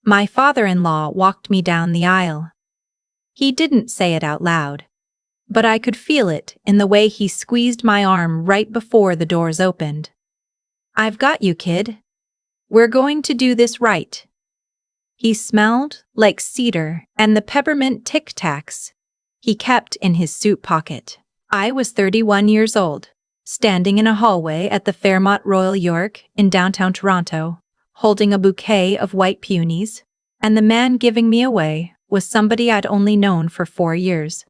My father-in-law walked me down the aisle. He didn't say it out loud, but I could feel it in the way he squeezed my arm right before the doors opened. "I've got you, kid. We're going to do this right." He smelled like cedar and the peppermint Tic Tacs he kept in his suit pocket. I was 31 years old, standing in a hallway at the Fairmont Royal York in downtown Toronto, holding a bouquet of white peonies, and the man giving me away was somebody I'd only known for 4 years.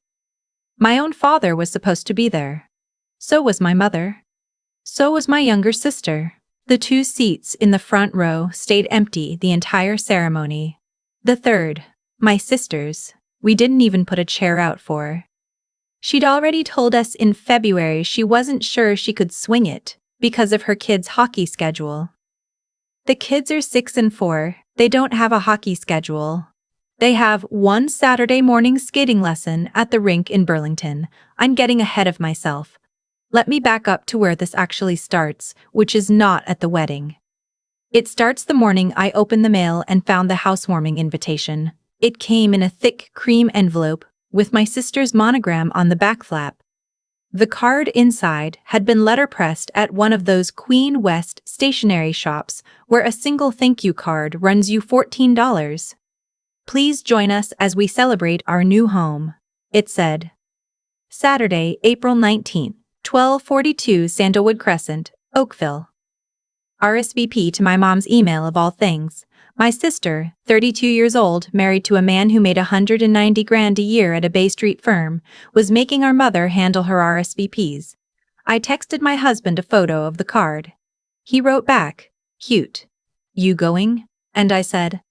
My own father was supposed to be there. So was my mother. So was my younger sister. The 2 seats in the front row stayed empty the entire ceremony. The third, my sister's, we didn't even put a chair out for. She'd already told us in February she wasn't sure she could swing it because of her kids' hockey schedule. The kids are 6 and 4, they don't have a hockey schedule. They have one Saturday morning skating lesson at the rink in Burlington. I'm getting ahead of myself. Let me back up to where this actually starts, which is not at the wedding. It starts the morning I opened the mail and found the housewarming invitation. It came in a thick cream envelope with my sister's monogram on the back flap. The card inside had been letterpressed at one of those Queen West stationery shops where a single thank you card runs you $14. "Please join us as we celebrate our new home," it said. Saturday, April 19th, 1242 Sandalwood Crescent, Oakville. RSVP to my mom's email of all things. My sister, 32 years old, married to a man who made $190,000 a year at a Bay Street firm, was making our mother handle her RSVPs. I texted my husband a photo of the card. He wrote back, "Cute. You going?" And I said,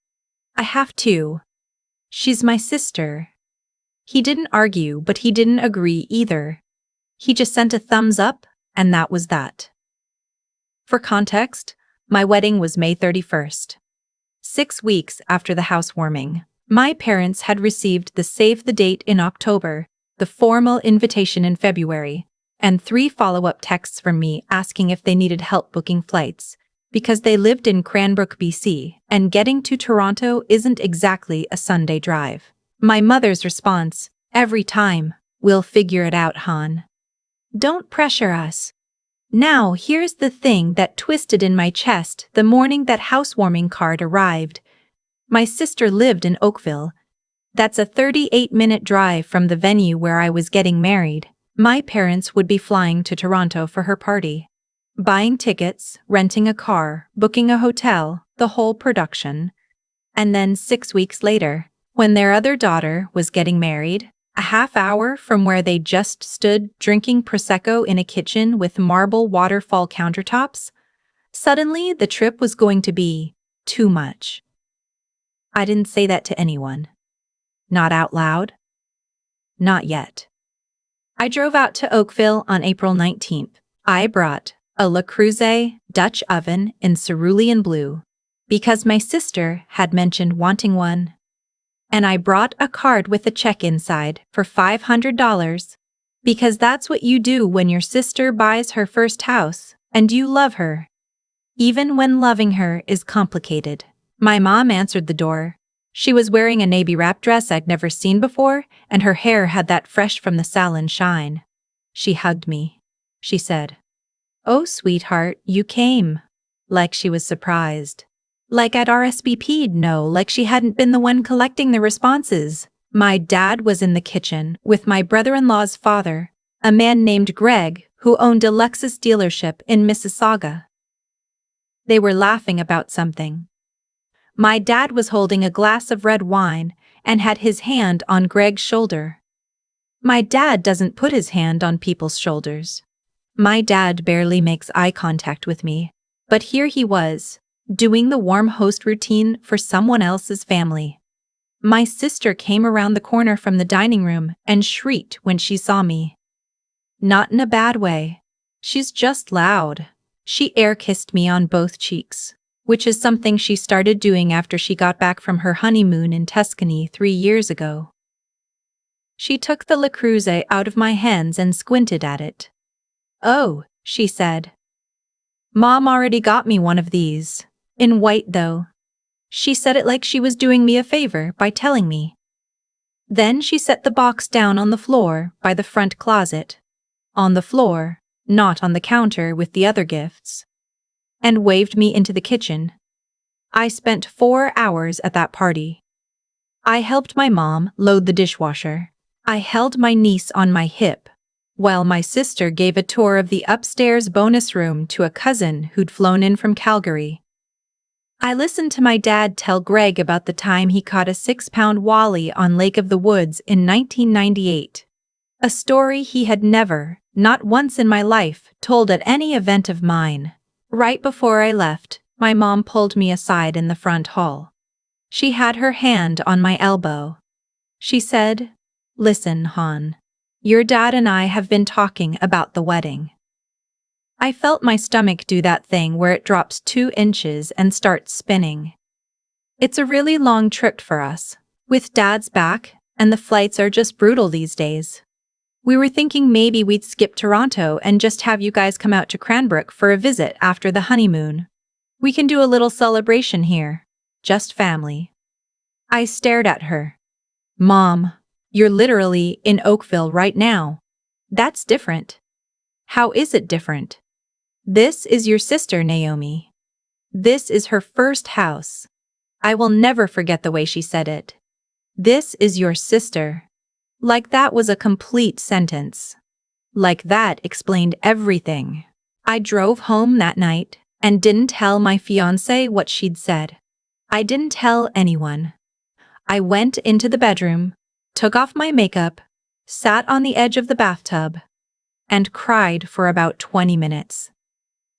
"I have to. She's my sister." He didn't argue, but he didn't agree either. He just sent a thumbs up, and that was that. For context, my wedding was May 31st. 6 weeks after the housewarming, my parents had received the save the date in October, the formal invitation in February, and 3 follow-up texts from me asking if they needed help booking flights, because they lived in Cranbrook, BC, and getting to Toronto isn't exactly a Sunday drive. My mother's response, every time, "We'll figure it out, hon. Don't pressure us." Now here's the thing that twisted in my chest the morning that housewarming card arrived. My sister lived in Oakville. That's a 38-minute drive from the venue where I was getting married. My parents would be flying to Toronto for her party. Buying tickets, renting a car, booking a hotel, the whole production. And then 6 weeks later, when their other daughter was getting married, a half hour from where they just stood drinking Prosecco in a kitchen with marble waterfall countertops, suddenly the trip was going to be too much. I didn't say that to anyone. Not out loud. Not yet. I drove out to Oakville on April 19th. I brought a Le Creuset Dutch oven in cerulean blue, because my sister had mentioned wanting one. And I brought a card with a check inside for $500, because that's what you do when your sister buys her first house and you love her. Even when loving her is complicated. My mom answered the door. She was wearing a navy wrap dress I'd never seen before, and her hair had that fresh from the salon shine. She hugged me. She said, "Oh, sweetheart, you came." Like she was surprised. Like I'd RSVP'd, no, like she hadn't been the one collecting the responses. My dad was in the kitchen with my brother-in-law's father, a man named Greg, who owned a Lexus dealership in Mississauga. They were laughing about something. My dad was holding a glass of red wine and had his hand on Greg's shoulder. My dad doesn't put his hand on people's shoulders. My dad barely makes eye contact with me, but here he was, doing the warm host routine for someone else's family. My sister came around the corner from the dining room and shrieked when she saw me. Not in a bad way. She's just loud. She air-kissed me on both cheeks, which is something she started doing after she got back from her honeymoon in Tuscany 3 years ago. She took the Le Creuset out of my hands and squinted at it. "Oh," she said. "Mom already got me one of these. In white, though." She said it like she was doing me a favor by telling me. Then she set the box down on the floor by the front closet. On the floor, not on the counter with the other gifts. And waved me into the kitchen. I spent 4 hours at that party. I helped my mom load the dishwasher. I held my niece on my hip, while my sister gave a tour of the upstairs bonus room to a cousin who'd flown in from Calgary. I listened to my dad tell Greg about the time he caught a 6-pound wally on Lake of the Woods in 1998. A story he had never, not once in my life, told at any event of mine. Right before I left, my mom pulled me aside in the front hall. She had her hand on my elbow. She said, "Listen, Han. Your dad and I have been talking about the wedding." I felt my stomach do that thing where it drops 2 inches and starts spinning. It's a really long trip for us, with Dad's back, and the flights are just brutal these days. We were thinking maybe we'd skip Toronto and just have you guys come out to Cranbrook for a visit after the honeymoon. We can do a little celebration here. Just family. I stared at her. Mom, you're literally in Oakville right now. That's different. How is it different? This is your sister, Naomi. This is her first house. I will never forget the way she said it. This is your sister. Like that was a complete sentence. Like that explained everything. I drove home that night and didn't tell my fiancé what she'd said. I didn't tell anyone. I went into the bedroom, took off my makeup, sat on the edge of the bathtub, and cried for about 20 minutes.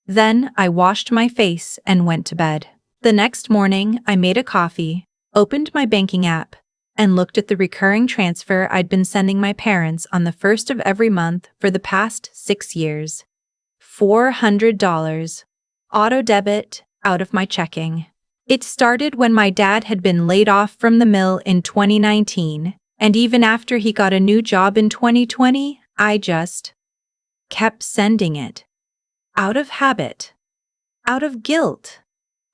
Then I washed my face and went to bed. The next morning, I made a coffee, opened my banking app, and looked at the recurring transfer I'd been sending my parents on the first of every month for the past 6 years. $400. Auto debit out of my checking. It started when my dad had been laid off from the mill in 2019, and even after he got a new job in 2020, I just kept sending it. Out of habit. Out of guilt.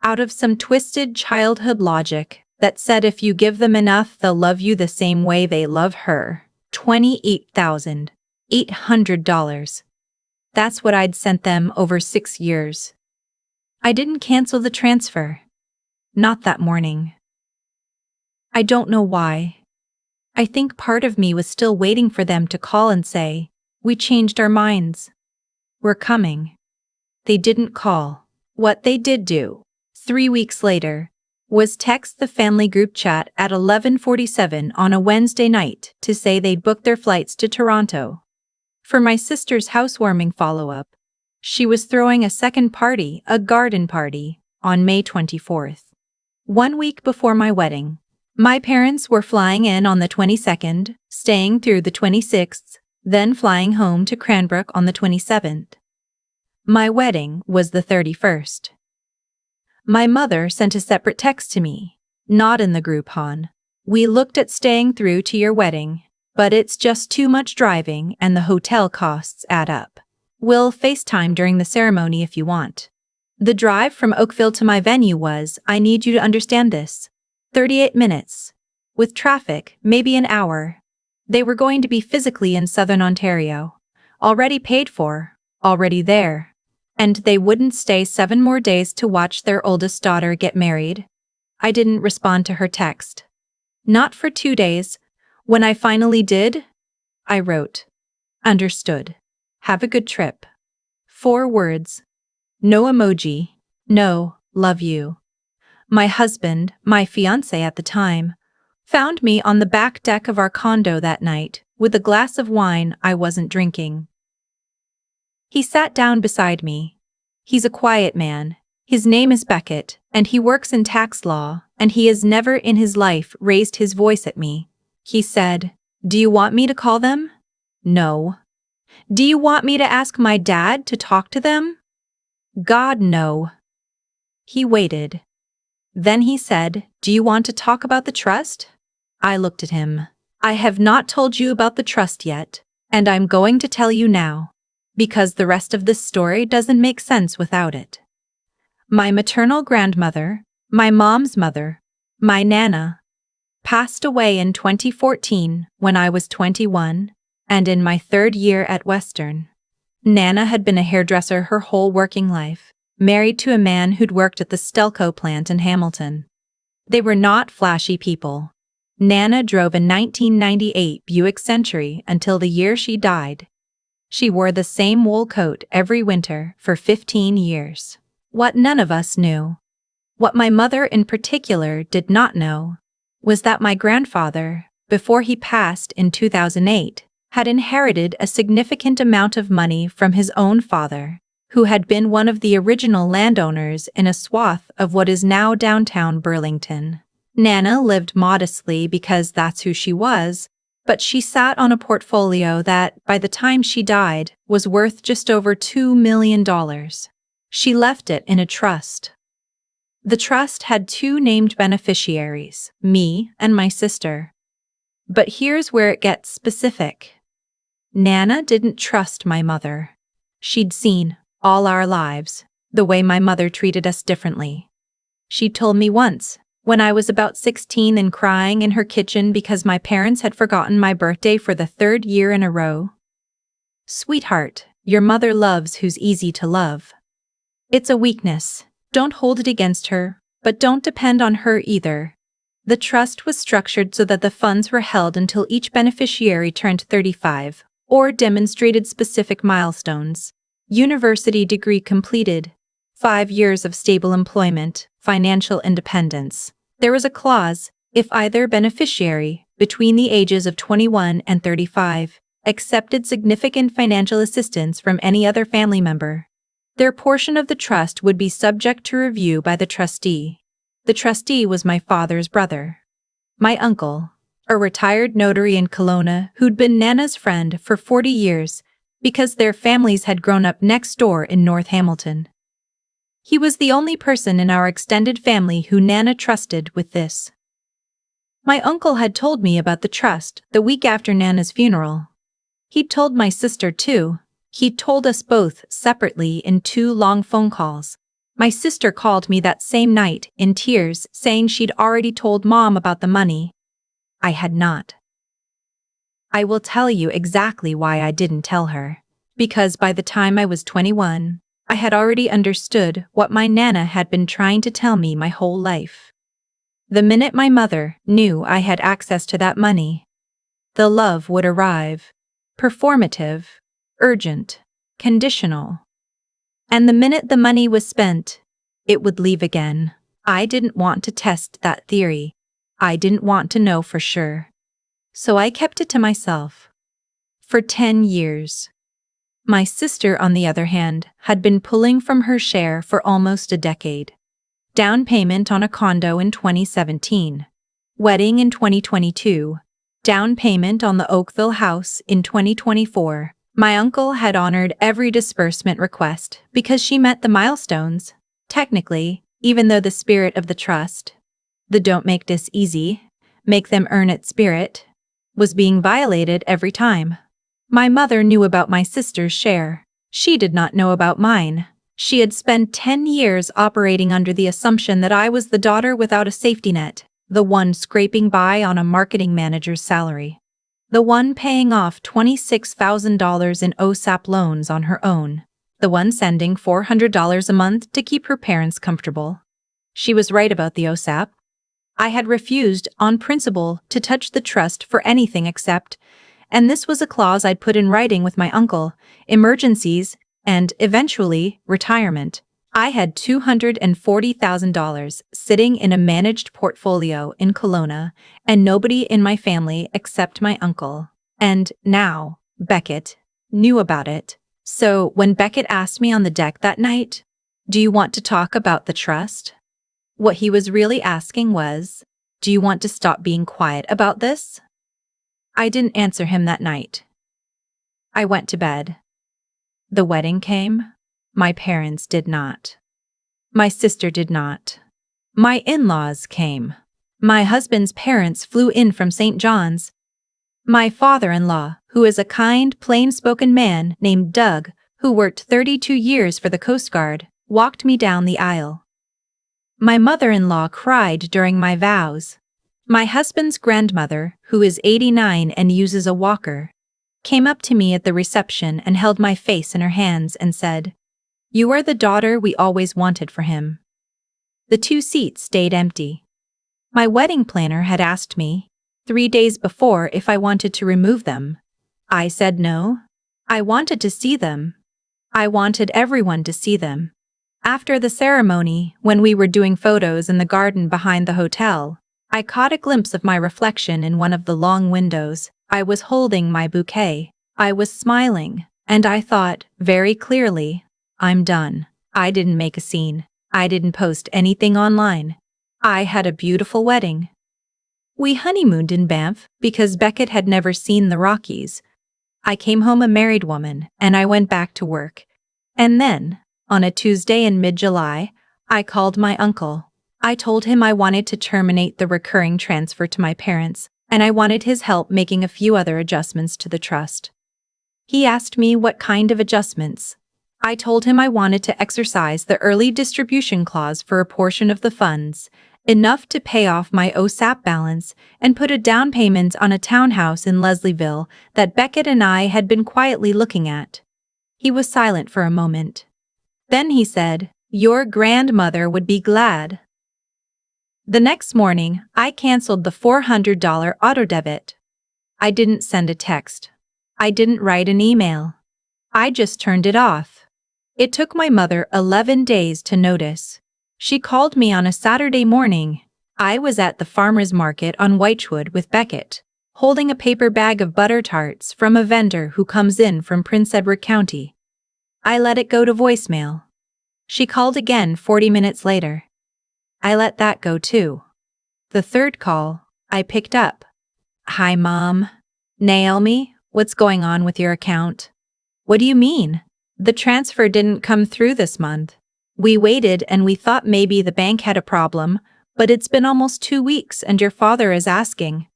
Out of some twisted childhood logic that said if you give them enough, they'll love you the same way they love her. $28,800. That's what I'd sent them over 6 years. I didn't cancel the transfer. Not that morning. I don't know why. I think part of me was still waiting for them to call and say, "We changed our minds. We're coming." They didn't call. What they did do, 3 weeks later, was text the family group chat at 11:47 on a Wednesday night to say they'd booked their flights to Toronto. For my sister's housewarming follow-up, she was throwing a second party, a garden party, on May 24th. 1 week before my wedding, my parents were flying in on the 22nd, staying through the 26th, then flying home to Cranbrook on the 27th. My wedding was the 31st. My mother sent a separate text to me. "Not in the group, hon. We looked at staying through to your wedding, but it's just too much driving and the hotel costs add up. We'll FaceTime during the ceremony if you want." The drive from Oakville to my venue was, I need you to understand this, 38 minutes. With traffic, maybe an hour. They were going to be physically in Southern Ontario. Already paid for, already there. And they wouldn't stay 7 more days to watch their oldest daughter get married. I didn't respond to her text. Not for 2 days. When I finally did, I wrote, "Understood. Have a good trip." 4 words. No emoji. No, love you. My husband, my fiancé at the time, found me on the back deck of our condo that night with a glass of wine I wasn't drinking. He sat down beside me. He's a quiet man. His name is Beckett, and he works in tax law, and he has never in his life raised his voice at me. He said, "Do you want me to call them?" "No." "Do you want me to ask my dad to talk to them?" "God, no." He waited. Then he said, "Do you want to talk about the trust?" I looked at him. "I have not told you about the trust yet, and I'm going to tell you now, because the rest of this story doesn't make sense without it. My maternal grandmother, My mom's mother, my Nana, passed away in 2014 when I was 21, and in my third year at Western. Nana had been a hairdresser her whole working life, married to a man who'd worked at the Stelco plant in Hamilton. They were not flashy people. Nana drove a 1998 Buick Century until the year she died. She wore the same wool coat every winter for 15 years. What none of us knew, what my mother in particular did not know, was that my grandfather, before he passed in 2008, had inherited a significant amount of money from his own father, who had been one of the original landowners in a swath of what is now downtown Burlington. Nana lived modestly because that's who she was, but she sat on a portfolio that, by the time she died, was worth just over $2 million. She left it in a trust. The trust had two named beneficiaries, me and my sister. But here's where it gets specific. Nana didn't trust my mother. She'd seen, all our lives, the way my mother treated us differently. She told me once, when I was about 16 and crying in her kitchen because my parents had forgotten my birthday for the third year in a row, "Sweetheart, your mother loves who's easy to love. It's a weakness. Don't hold it against her, but don't depend on her either." The trust was structured so that the funds were held until each beneficiary turned 35, or demonstrated specific milestones: university degree completed, 5 years of stable employment, financial independence. There was a clause, if either beneficiary, between the ages of 21 and 35, accepted significant financial assistance from any other family member, their portion of the trust would be subject to review by the trustee. The trustee was my father's brother, my uncle, a retired notary in Kelowna who'd been Nana's friend for 40 years because their families had grown up next door in North Hamilton. He was the only person in our extended family who Nana trusted with this. My uncle had told me about the trust the week after Nana's funeral. He'd told my sister too. He'd told us both separately in 2 long phone calls. My sister called me that same night, in tears, saying she'd already told Mom about the money. I had not. I will tell you exactly why I didn't tell her. Because by the time I was 21, I had already understood what my Nana had been trying to tell me my whole life. The minute my mother knew I had access to that money, the love would arrive. Performative, urgent, conditional. And the minute the money was spent, it would leave again. I didn't want to test that theory. I didn't want to know for sure. So I kept it to myself. For 10 years. My sister, on the other hand, had been pulling from her share for almost a decade. Down payment on a condo in 2017. Wedding in 2022. Down payment on the Oakville house in 2024. My uncle had honored every disbursement request because she met the milestones. Technically, even though the spirit of the trust, the don't make this easy, make them earn it spirit, was being violated every time. My mother knew about my sister's share. She did not know about mine. She had spent 10 years operating under the assumption that I was the daughter without a safety net, the one scraping by on a marketing manager's salary, the one paying off $26,000 in OSAP loans on her own, the one sending $400 a month to keep her parents comfortable. She was right about the OSAP. I had refused, on principle, to touch the trust for anything except, and this was a clause I'd put in writing with my uncle, emergencies, and, eventually, retirement. I had $240,000 sitting in a managed portfolio in Kelowna, and nobody in my family except my uncle. And now, Beckett knew about it. So when Beckett asked me on the deck that night, "Do you want to talk about the trust?" what he was really asking was, "Do you want to stop being quiet about this?" I didn't answer him that night. I went to bed. The wedding came. My parents did not. My sister did not. My in-laws came. My husband's parents flew in from St. John's. My father-in-law, who is a kind, plain-spoken man named Doug, who worked 32 years for the Coast Guard, walked me down the aisle. My mother-in-law cried during my vows. My husband's grandmother, who is 89 and uses a walker, came up to me at the reception and held my face in her hands and said, "You are the daughter we always wanted for him." The 2 seats stayed empty. My wedding planner had asked me 3 days before if I wanted to remove them. I said no. I wanted to see them. I wanted everyone to see them. After the ceremony, when we were doing photos in the garden behind the hotel, I caught a glimpse of my reflection in one of the long windows. I was holding my bouquet. I was smiling, and I thought, very clearly, I'm done. I didn't make a scene. I didn't post anything online. I had a beautiful wedding. We honeymooned in Banff because Beckett had never seen the Rockies. I came home a married woman, and I went back to work. And then, on a Tuesday in mid-July, I called my uncle. I told him I wanted to terminate the recurring transfer to my parents, and I wanted his help making a few other adjustments to the trust. He asked me what kind of adjustments. I told him I wanted to exercise the early distribution clause for a portion of the funds, enough to pay off my OSAP balance and put a down payment on a townhouse in Leslieville that Beckett and I had been quietly looking at. He was silent for a moment. Then he said, "Your grandmother would be glad." The next morning, I canceled the $400 auto debit. I didn't send a text. I didn't write an email. I just turned it off. It took my mother 11 days to notice. She called me on a Saturday morning. I was at the farmer's market on Whitewood with Beckett, holding a paper bag of butter tarts from a vendor who comes in from Prince Edward County. I let it go to voicemail. She called again 40 minutes later. I let that go too. The third call, I picked up. "Hi, Mom. Naomi, what's going on with your account?" "What do you mean? The transfer didn't come through this month. We waited and we thought maybe the bank had a problem, but it's been almost 2 weeks and your father is asking."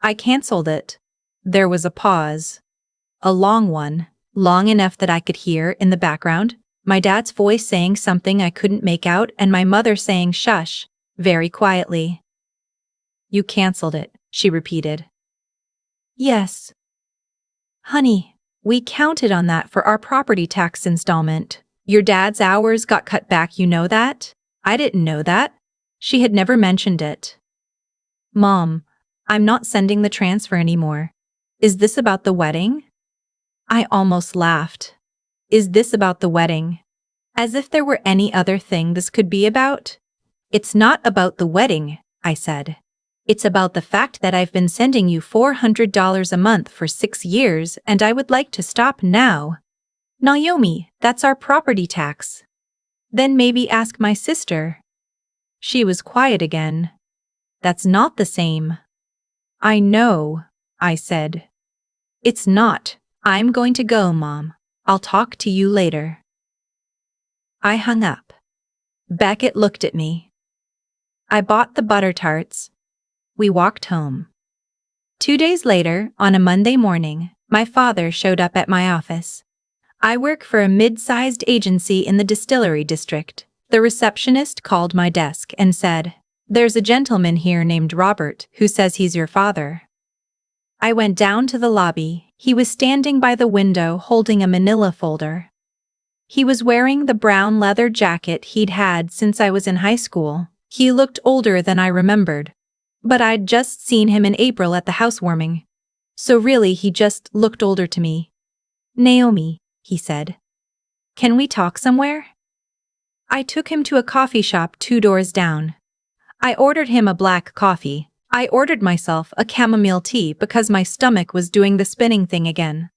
I canceled it. There was a pause. A long one, long enough that I could hear in the background my dad's voice saying something I couldn't make out and my mother saying shush, very quietly. "You canceled it," she repeated. "Yes. Honey, we counted on that for our property tax installment. Your dad's hours got cut back, you know that?" I didn't know that. She had never mentioned it. "Mom, I'm not sending the transfer anymore. Is this about the wedding?" I almost laughed. Is this about the wedding? As if there were any other thing this could be about? "It's not about the wedding," I said. "It's about the fact that I've been sending you $400 a month for 6 years and I would like to stop now." "Naomi, that's our property tax." "Then maybe ask my sister." She was quiet again. "That's not the same." "I know," I said. "It's not. I'm going to go, Mom. I'll talk to you later." I hung up. Beckett looked at me. I bought the butter tarts. We walked home. 2 days later, on a Monday morning, my father showed up at my office. I work for a mid-sized agency in the distillery district. The receptionist called my desk and said, "There's a gentleman here named Robert who says he's your father." I went down to the lobby. He was standing by the window holding a manila folder. He was wearing the brown leather jacket he'd had since I was in high school. He looked older than I remembered. But I'd just seen him in April at the housewarming. So really he just looked older to me. "Naomi," he said. "Can we talk somewhere?" I took him to a coffee shop 2 doors down. I ordered him a black coffee. I ordered myself a chamomile tea because my stomach was doing the spinning thing again.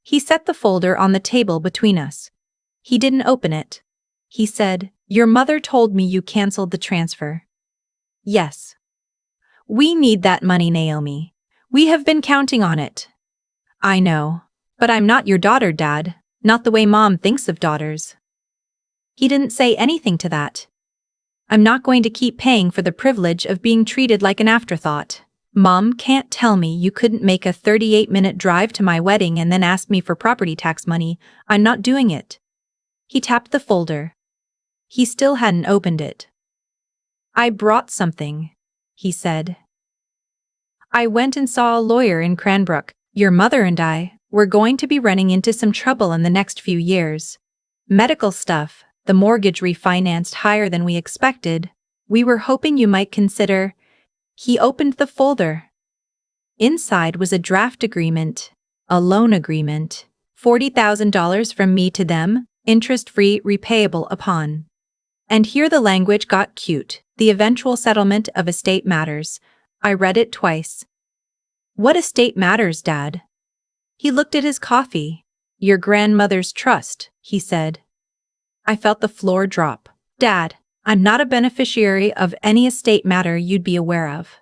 He set the folder on the table between us. He didn't open it. He said, "Your mother told me you canceled the transfer." "Yes. We need that money, Naomi. We have been counting on it." "I know. But I'm not your daughter, Dad. Not the way Mom thinks of daughters." He didn't say anything to that. "I'm not going to keep paying for the privilege of being treated like an afterthought. Mom can't tell me you couldn't make a 38-minute drive to my wedding and then ask me for property tax money. I'm not doing it." He tapped the folder. He still hadn't opened it. I brought something, he said. I went and saw a lawyer in Cranbrook. Your mother and I were going to be running into some trouble in the next few years. Medical stuff, the mortgage refinanced higher than we expected. We were hoping you might consider. He opened the folder. Inside was a draft agreement, a loan agreement, $40,000 from me to them, interest-free, repayable upon. And here the language got cute, the eventual settlement of estate matters. I read it twice. What estate matters, Dad? He looked at his coffee. Your grandmother's trust, he said. I felt the floor drop. Dad, I'm not a beneficiary of any estate matter you'd be aware of.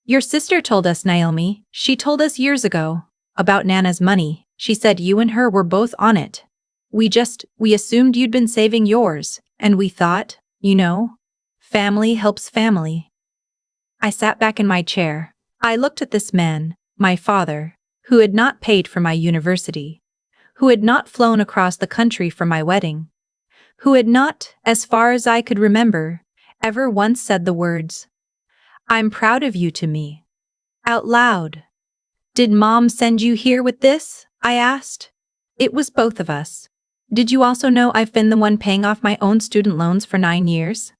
Your sister told us, Naomi. She told us years ago. About Nana's money. She said you and her were both on it. We assumed you'd been saving yours, and we thought, family helps family. I sat back in my chair. I looked at this man, my father, who had not paid for my university, who had not flown across the country for my wedding, who had not, as far as I could remember, ever once said the words, "I'm proud of you" to me. Out loud. Did Mom send you here with this? I asked. It was both of us. Did you also know I've been the one paying off my own student loans for 9 years?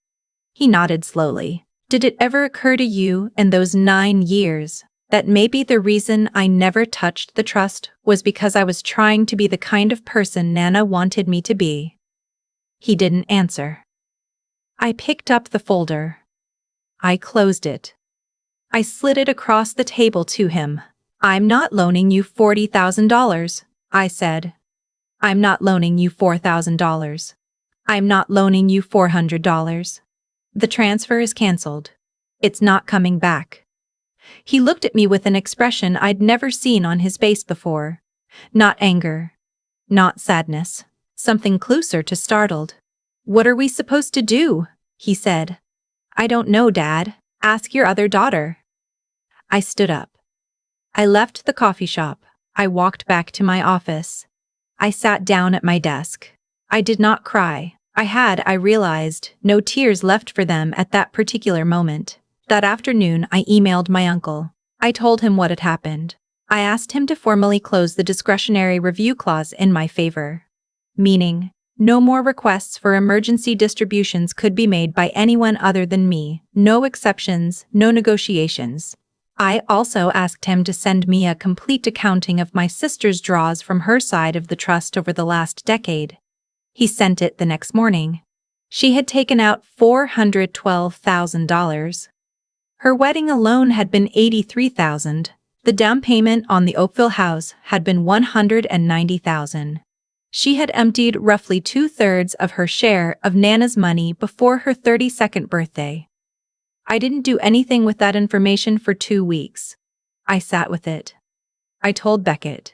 He nodded slowly. Did it ever occur to you in those 9 years that maybe the reason I never touched the trust was because I was trying to be the kind of person Nana wanted me to be? He didn't answer. I picked up the folder. I closed it. I slid it across the table to him. I'm not loaning you $40,000, I said. I'm not loaning you $4,000. I'm not loaning you $400. The transfer is canceled. It's not coming back. He looked at me with an expression I'd never seen on his face before. Not anger. Not sadness. Something closer to startled. What are we supposed to do? He said. I don't know, Dad. Ask your other daughter. I stood up. I left the coffee shop. I walked back to my office. I sat down at my desk. I did not cry. I realized, no tears left for them at that particular moment. That afternoon, I emailed my uncle. I told him what had happened. I asked him to formally close the discretionary review clause in my favor. Meaning, no more requests for emergency distributions could be made by anyone other than me, no exceptions, no negotiations. I also asked him to send me a complete accounting of my sister's draws from her side of the trust over the last decade. He sent it the next morning. She had taken out $412,000. Her wedding alone had been $83,000. The down payment on the Oakville house had been $190,000. She had emptied roughly 2/3 of her share of Nana's money before her 32nd birthday. I didn't do anything with that information for 2 weeks. I sat with it. I told Beckett.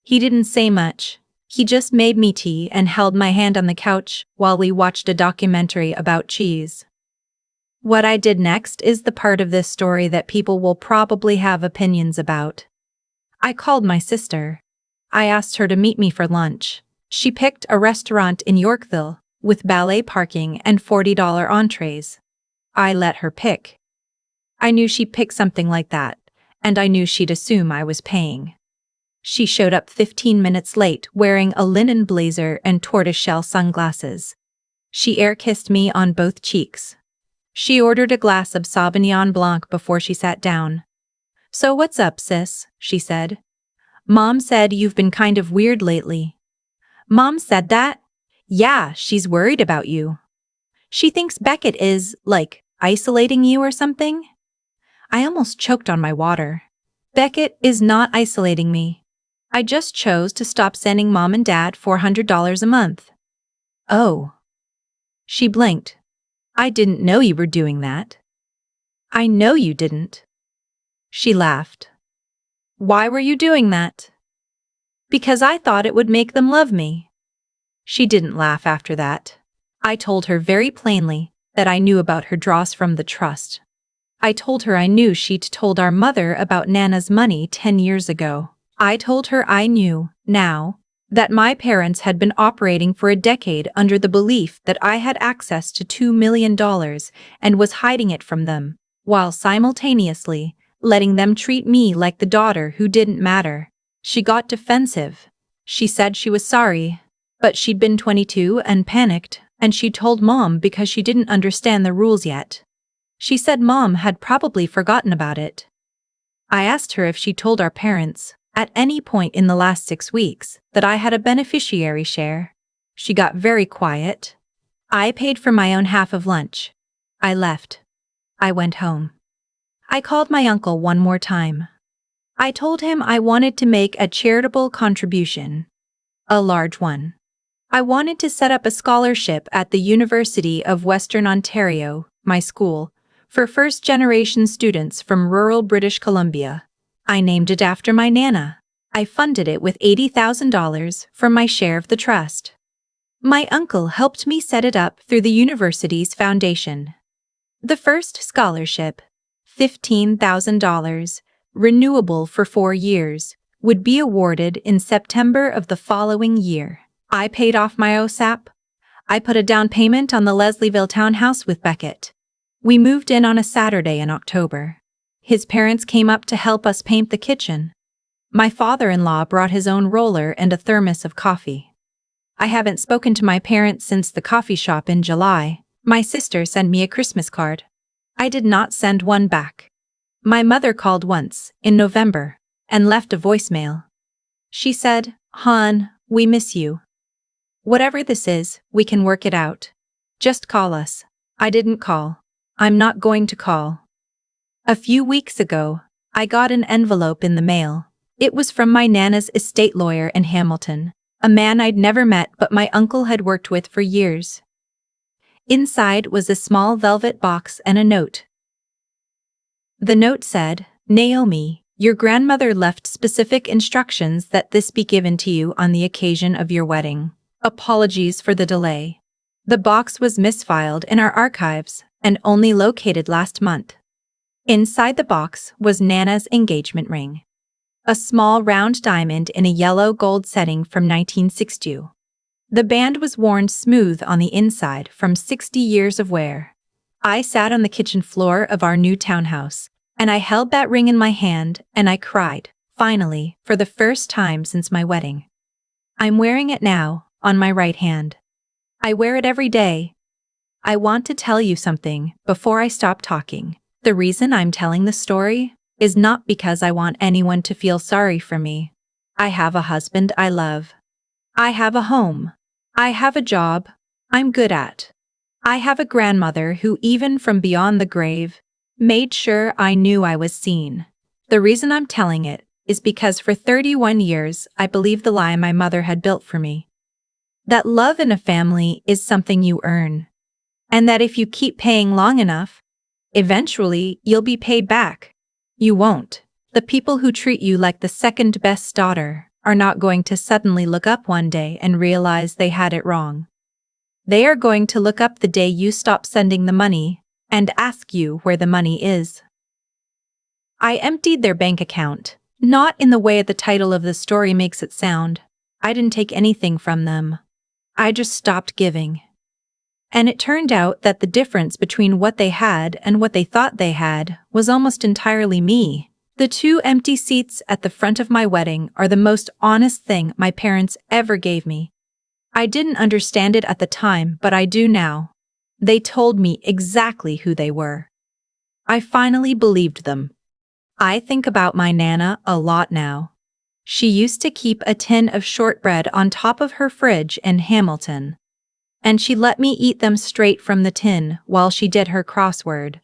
He didn't say much. He just made me tea and held my hand on the couch while we watched a documentary about cheese. What I did next is the part of this story that people will probably have opinions about. I called my sister. I asked her to meet me for lunch. She picked a restaurant in Yorkville with valet parking and $40 entrees. I let her pick. I knew she'd pick something like that, and I knew she'd assume I was paying. She showed up 15 minutes late wearing a linen blazer and tortoiseshell sunglasses. She air-kissed me on both cheeks. She ordered a glass of Sauvignon Blanc before she sat down. So what's up, sis? She said. Mom said you've been kind of weird lately. Mom said that? Yeah, she's worried about you. She thinks Beckett is, isolating you or something? I almost choked on my water. Beckett is not isolating me. I just chose to stop sending Mom and Dad $400 a month. Oh. She blinked. I didn't know you were doing that. I know you didn't. She laughed. Why were you doing that? Because I thought it would make them love me. She didn't laugh after that. I told her very plainly that I knew about her draws from the trust. I told her I knew she'd told our mother about Nana's money 10 years ago. I told her I knew, now, That my parents had been operating for a decade under the belief that I had access to $2 million and was hiding it from them, while simultaneously letting them treat me like the daughter who didn't matter. She got defensive. She said she was sorry, but she'd been 22 and panicked, and she told Mom because she didn't understand the rules yet. She said Mom had probably forgotten about it. I asked her if she told our parents, at any point in the last 6 weeks, that I had a beneficiary share. She got very quiet. I paid for my own half of lunch. I left. I went home. I called my uncle one more time. I told him I wanted to make a charitable contribution. A large one. I wanted to set up a scholarship at the University of Western Ontario, my school, for first-generation students from rural British Columbia. I named it after my Nana. I funded it with $80,000 from my share of the trust. My uncle helped me set it up through the university's foundation. The first scholarship, $15,000, renewable for 4 years, would be awarded in September of the following year. I paid off my OSAP. I put a down payment on the Leslieville townhouse with Beckett. We moved in on a Saturday in October. His parents came up to help us paint the kitchen. My father-in-law brought his own roller and a thermos of coffee. I haven't spoken to my parents since the coffee shop in July. My sister sent me a Christmas card. I did not send one back. My mother called once, in November, and left a voicemail. She said, "Hon, we miss you. Whatever this is, we can work it out. Just call us." I didn't call. I'm not going to call. A few weeks ago, I got an envelope in the mail. It was from my Nana's estate lawyer in Hamilton, a man I'd never met but my uncle had worked with for years. Inside was a small velvet box and a note. The note said, "Naomi, your grandmother left specific instructions that this be given to you on the occasion of your wedding. Apologies for the delay." The box was misfiled in our archives and only located last month. Inside the box was Nana's engagement ring. A small round diamond in a yellow gold setting from 1960. The band was worn smooth on the inside from 60 years of wear. I sat on the kitchen floor of our new townhouse, and I held that ring in my hand and I cried, finally, for the first time since my wedding. I'm wearing it now, on my right hand. I wear it every day. I want to tell you something before I stop talking. The reason I'm telling the story is not because I want anyone to feel sorry for me. I have a husband I love. I have a home. I have a job I'm good at. I have a grandmother who, even from beyond the grave, made sure I knew I was seen. The reason I'm telling it is because for 31 years I believed the lie my mother had built for me. That love in a family is something you earn. And that if you keep paying long enough, eventually you'll be paid back. You won't. The people who treat you like the second best daughter are not going to suddenly look up one day and realize they had it wrong. They are going to look up the day you stop sending the money and ask you where the money is. I emptied their bank account, not in the way the title of the story makes it sound. I didn't take anything from them. I just stopped giving. And it turned out that the difference between what they had and what they thought they had was almost entirely me. The 2 empty seats at the front of my wedding are the most honest thing my parents ever gave me. I didn't understand it at the time, but I do now. They told me exactly who they were. I finally believed them. I think about my Nana a lot now. She used to keep a tin of shortbread on top of her fridge in Hamilton. And she let me eat them straight from the tin while she did her crossword.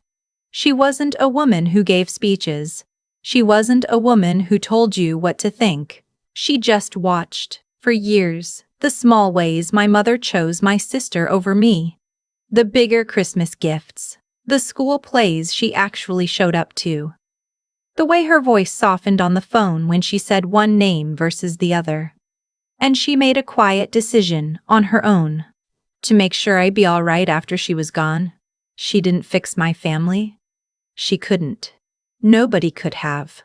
She wasn't a woman who gave speeches. She wasn't a woman who told you what to think. She just watched, for years, the small ways my mother chose my sister over me. The bigger Christmas gifts. The school plays she actually showed up to. The way her voice softened on the phone when she said one name versus the other. And she made a quiet decision on her own. To make sure I'd be all right after she was gone. She didn't fix my family. She couldn't. Nobody could have.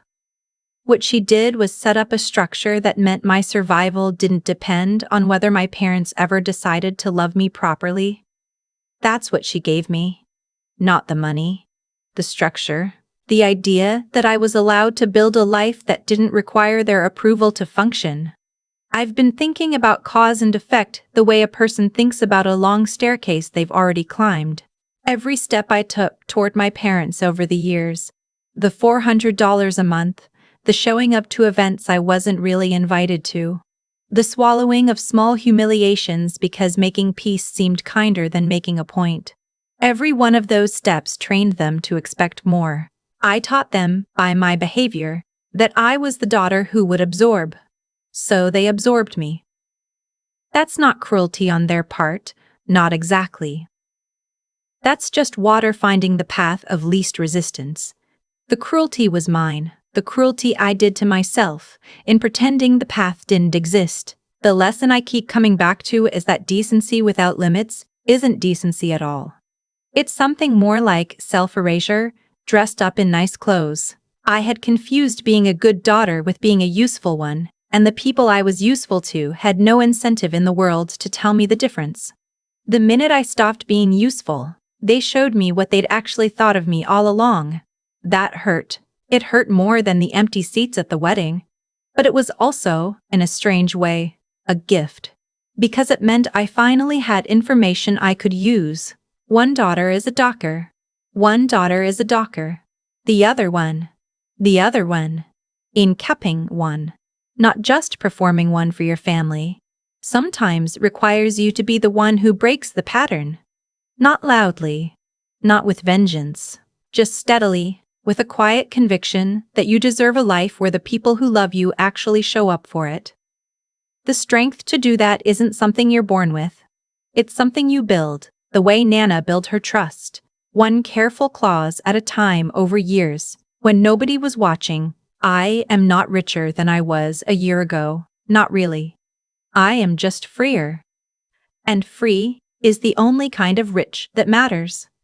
What she did was set up a structure that meant my survival didn't depend on whether my parents ever decided to love me properly. That's what she gave me. Not the money. The structure. The idea that I was allowed to build a life that didn't require their approval to function. I've been thinking about cause and effect the way a person thinks about a long staircase they've already climbed. Every step I took toward my parents over the years, the $400 a month, the showing up to events I wasn't really invited to, the swallowing of small humiliations because making peace seemed kinder than making a point. Every one of those steps trained them to expect more. I taught them, by my behavior, that I was the daughter who would absorb. So they absorbed me. That's not cruelty on their part, not exactly. That's just water finding the path of least resistance. The cruelty was mine, the cruelty I did to myself, in pretending the path didn't exist. The lesson I keep coming back to is that decency without limits isn't decency at all. It's something more like self-erasure, dressed up in nice clothes. I had confused being a good daughter with being a useful one, and the people I was useful to had no incentive in the world to tell me the difference. The minute I stopped being useful, they showed me what they'd actually thought of me all along. That hurt. It hurt more than the empty seats at the wedding. But it was also, in a strange way, a gift. Because it meant I finally had information I could use. One daughter is a docker. One daughter is a docker. The other one. In capping one. Not just performing one for your family. Sometimes requires you to be the one who breaks the pattern. Not loudly. Not with vengeance. Just steadily, with a quiet conviction that you deserve a life where the people who love you actually show up for it. The strength to do that isn't something you're born with. It's something you build, the way Nana built her trust, one careful clause at a time over years, when nobody was watching. I am not richer than I was a year ago, not really. I am just freer. And free is the only kind of rich that matters.